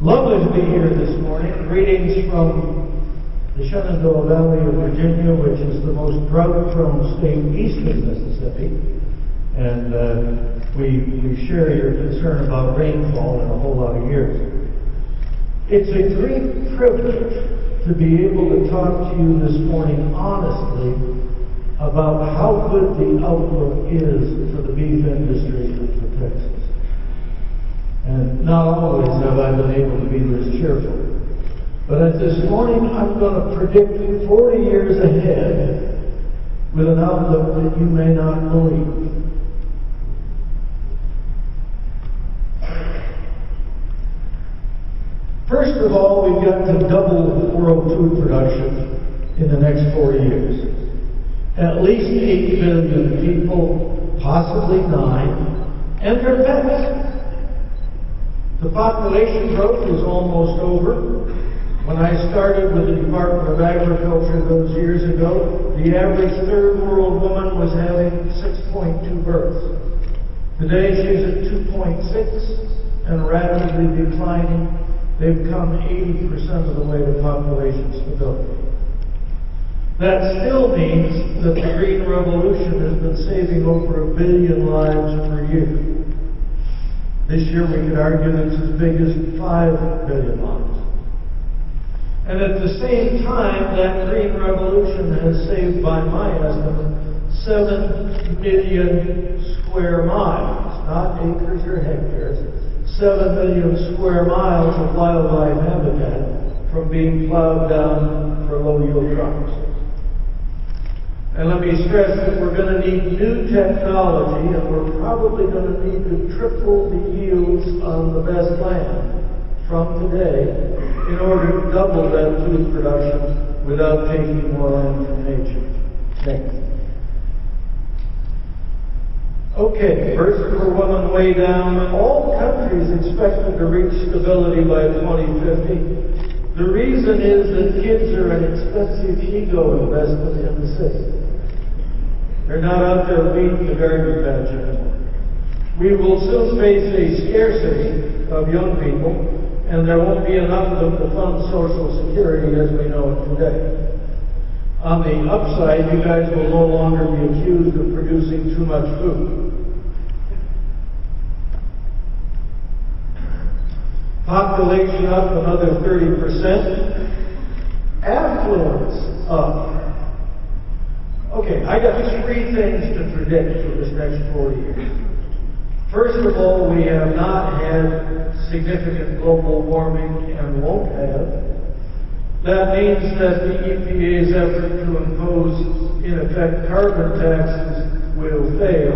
Lovely to be here this morning. Greetings from the Shenandoah Valley of Virginia, which is the most drought-prone state east of Mississippi. And we share your concern about rainfall in a whole lot of years. It's a great privilege to be able to talk to you this morning honestly about how good the outlook is for the beef industry for Texas. And not always have I been able to be this cheerful. But this morning I'm going to predict 40 years ahead with an outlook that you may not believe. First of all, we've got to double world food production in the next 40 years. At least 8 billion people, possibly 9, and their pets. The population growth is almost over. When I started with the Department of Agriculture those years ago, the average third world woman was having 6.2 births. Today she's at 2.6 and rapidly declining. They've come 80% of the way to population stability. That still means that the Green Revolution has been saving over 1 billion lives per year. This year we could argue that it's as big as 5 billion lives. And at the same time, that Green Revolution has saved, by my estimate, 7 million square miles, not acres or hectares, 7 million square miles of wildlife habitat from being plowed down for low-yield crops. And let me stress that we're going to need new technology, and we're probably going to need to triple the yields on the best land from today in order to double that food production without taking more land from nature. Next. Okay, births per woman way down. All countries expected to reach stability by 2050. The reason is that kids are an expensive ego investment in the city. They're not out there beating the garden patch anymore. We will soon face a scarcity of young people, and there won't be enough of them to fund Social Security as we know it today. On the upside, you guys will no longer be accused of producing too much food. Population up another 30%. Affluence up. Okay, I got 3 things to predict for this next 40 years. First of all, we have not had significant global warming and won't have. That means that the EPA's effort to impose, in effect, carbon taxes will fail.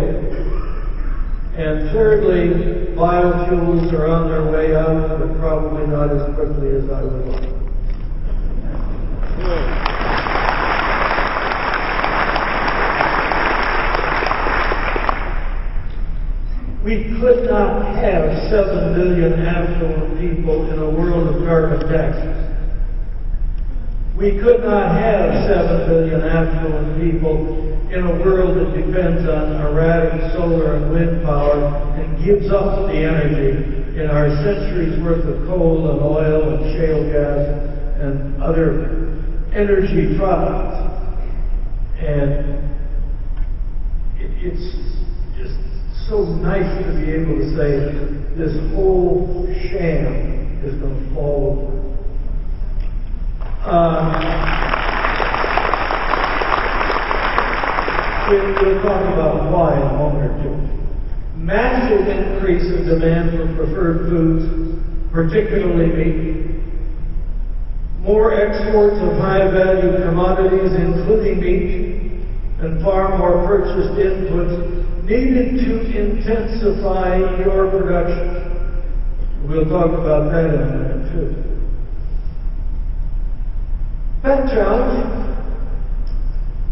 And thirdly, biofuels are on their way out, but probably not as quickly as I would like. We could not have 7 billion affluent people in a world of carbon taxes. We could not have 7 billion affluent people in a world that depends on erratic solar and wind power and gives up the energy in our centuries worth of coal and oil and shale gas and other energy products. And it's just so nice to be able to say this whole sham is going to fall over. We'll talk about why in a moment or two. Massive increase in demand for preferred foods, particularly meat. More exports of high-value commodities, including meat, and far more purchased inputs needed to intensify your production. We'll talk about that in a minute, too. Pet challenge.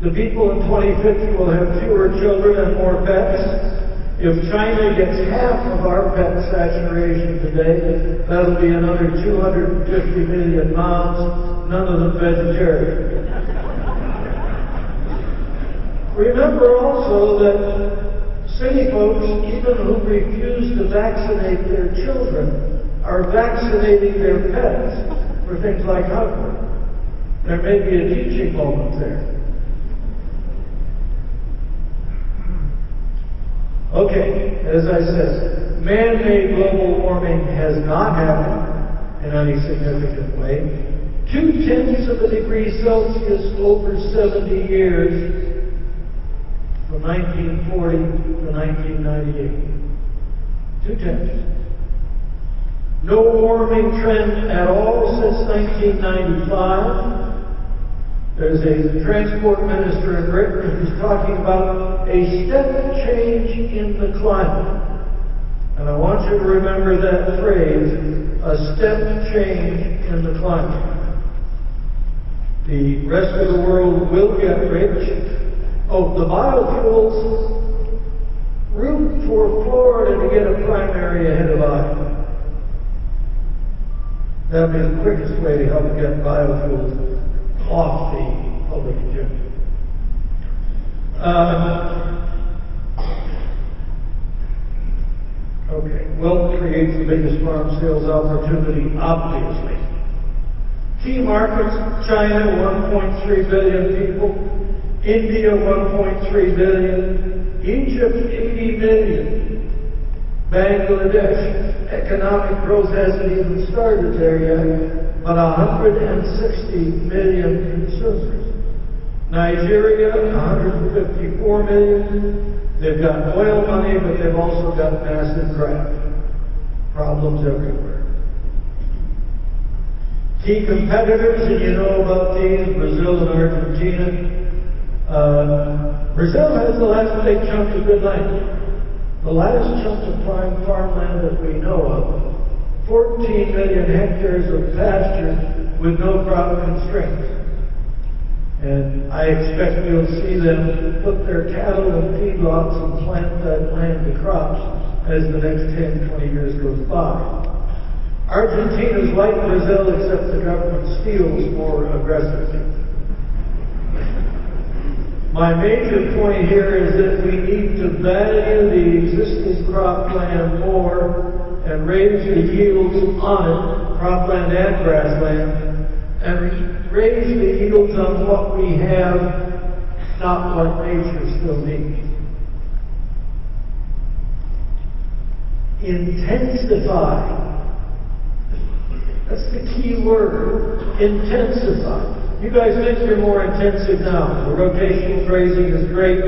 The people in 2050 will have fewer children and more pets. If China gets half of our pet saturation today, that'll be another 250 million moms, none of them vegetarian. Remember also that city folks, even who refuse to vaccinate their children, are vaccinating their pets for things like heartworm. There may be a teaching moment there. Okay, as I said, man-made global warming has not happened in any significant way. 0.2 of a degree Celsius over 70 years from 1940 to 1998. 0.2. No warming trend at all since 1995. There's a transport minister in Britain who's talking about a step change in the climate. And I want you to remember that phrase, a step change in the climate. The rest of the world will get rich. Oh, the biofuels root for Florida to get a primary ahead of Iowa. That'd be the quickest way to help get biofuels off the public agenda. Okay, wealth creates the biggest farm sales opportunity, obviously. Key markets, China, 1.3 billion people. India, 1.3 billion. Egypt, 80 million. Bangladesh, economic growth hasn't even started there yet, but 160 million consumers. Nigeria, 154 million. They've got oil money, but they've also got massive drought. Problems everywhere. Key competitors, and you know about these, Brazil and Argentina. Brazil has the last big chunk of good land. The last chunk of prime farmland that we know of, 14 million hectares of pasture with no crop constraints. And I expect you'll see them put their cattle in feedlots and plant that land to crops as the next 10, 20 years goes by. Argentina's like Brazil, except the government steals more aggressively. My major point here is that we need to value the existing cropland more and raise the yields on it, cropland and grassland, and raise the yields on what we have, not what nature still needs. Intensify. That's the key word, intensify. You guys think you're more intensive now. The rotational grazing is great.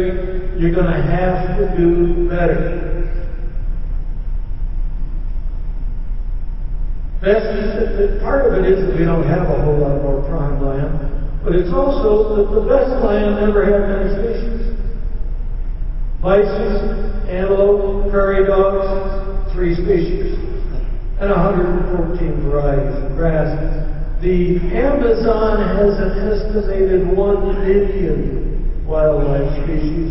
You're going to have to do better. Part of it is that we don't have a whole lot more prime land, but it's also that the best land never had many species. Bison, antelope, prairie dogs, 3 species, and 114 varieties of grasses. The Amazon has an estimated 1 million wildlife species,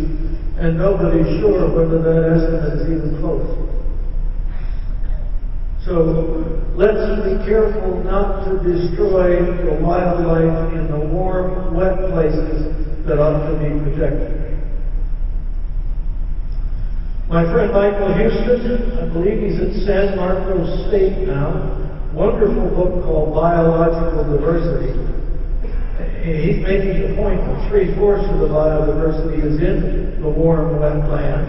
and nobody's sure whether that estimate is even close. So let's be careful not to destroy the wildlife in the warm, wet places that ought to be protected. My friend Michael Houston, I believe he's at San Marcos State now, wonderful book called Biological Diversity. He's making the point that 3/4 of the biodiversity is in the warm, wet land,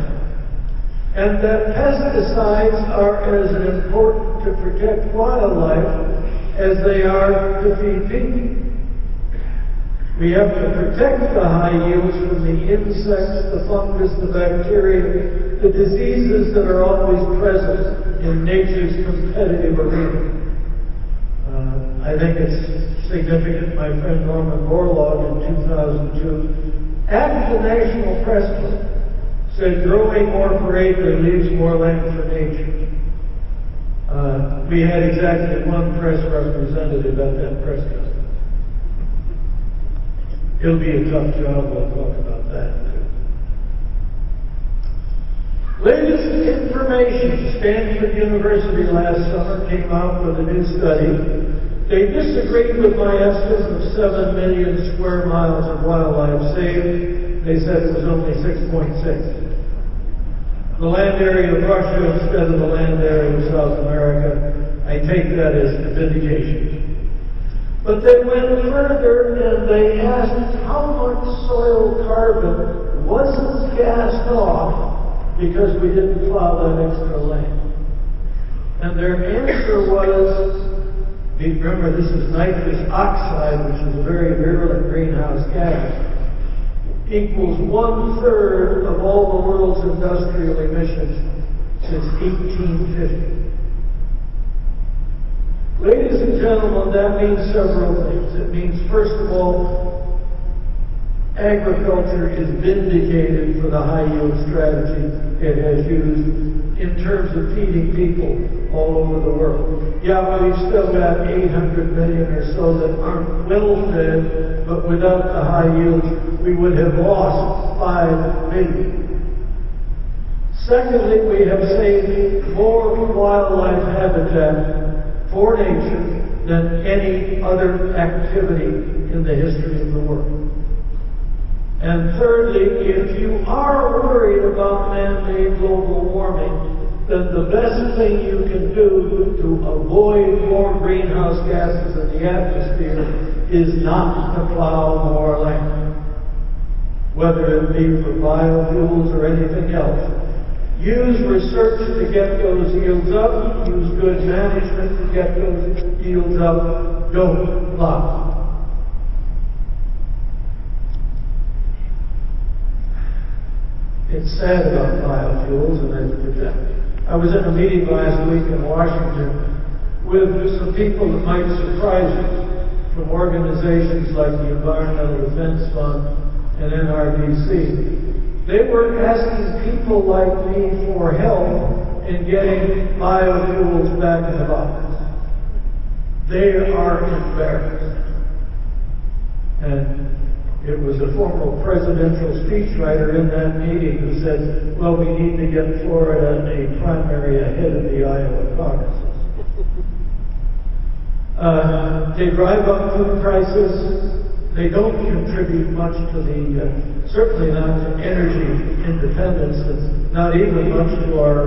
and that pesticides are as important to protect wildlife as they are to feed people. We have to protect the high yields from the insects, the fungus, the bacteria, the diseases that are always present in nature's competitive arena. I think it's significant. My friend Norman Borlaug in 2002, at the National Press Club, said growing more per acre leaves more land for nature. We had exactly 1 press representative at that press conference. It'll be a tough job, we'll talk about that too. Latest information, Stanford University last summer came out with a new study. They disagreed with my estimate of 7 million square miles of wildlife saved. They said it was only 6.6. The land area of Russia instead of the land area of South America. I I take that as vindication. But they went further and they asked how much soil carbon wasn't gassed off because we didn't plow that extra land. And their answer was, remember this is nitrous oxide, which is a very virulent greenhouse gas, equals 1/3 of all the world's industrial emissions since 1850. Ladies and gentlemen, that means several things. It means, first of all, agriculture is vindicated for the high-yield strategy it has used in terms of feeding people all over the world. Yeah, we've still got 800 million or so that aren't well-fed, but without the high yields, we would have lost 5 million. Secondly, we have saved more wildlife habitat for nature than any other activity in the history of the world. And thirdly, if you are worried about man-made global warming, then the best thing you can do to avoid more greenhouse gases in the atmosphere is not to plow more land, whether it be for biofuels or anything else. Use research to get those yields up. Use good management to get those yields up. Don't plow. It's sad about biofuels, and I was in a meeting last week in Washington with some people that might surprise you from organizations like the Environmental Defense Fund and NRDC. They were asking people like me for help in getting biofuels back in the box. They are embarrassed. And it was a former presidential speechwriter in that meeting who said, well, we need to get Florida a primary ahead of the Iowa caucuses. They drive up food prices. They don't contribute much to the, certainly not to energy independence, and not even much to our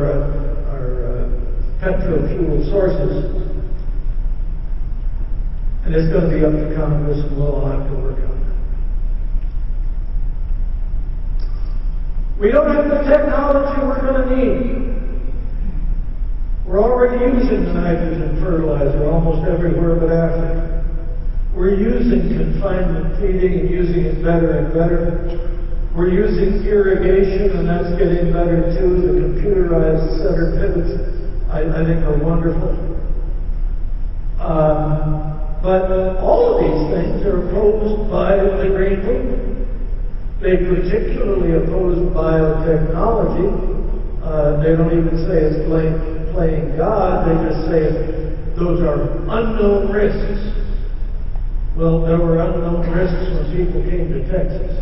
petrol fuel sources. And it's going to be up to Congress, and we'll have to work on it. We don't have the technology we're going to need. We're already using the nitrogen fertilizer almost everywhere but Africa. We're using confinement feeding and using it better and better. We're using irrigation, and that's getting better too. The computerized center pivots, I think, are wonderful. But all of these things are opposed by the green movement. They particularly oppose biotechnology. They don't even say it's playing God. They just say those are unknown risks. Well, there were unknown risks when people came to Texas.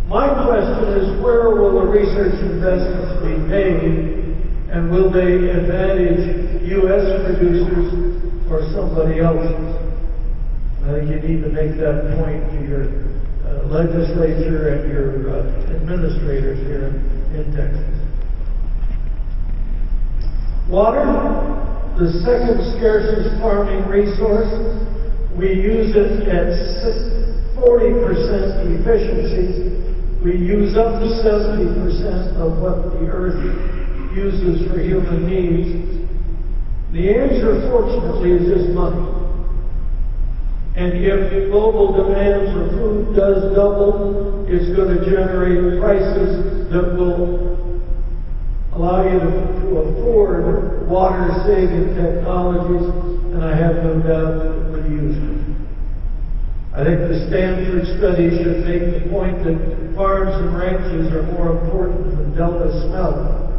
My question is, where will the research investments be made, and will they advantage U.S. producers or somebody else's? I think you need to make that point to your legislature and your administrators here in Texas. Water, the second scarcest farming resource. We use it at 40% efficiency. We use up to 70% of what the earth uses for human needs. The answer, fortunately, is just money. And if global demand for food does double, it's going to generate prices that will allow you to afford water-saving technologies, and I have no doubt that we'll use them. I think the Stanford study should make the point that farms and ranches are more important than Delta smelt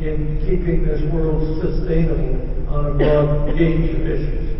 in keeping this world sustainable on a broad gauge of issues.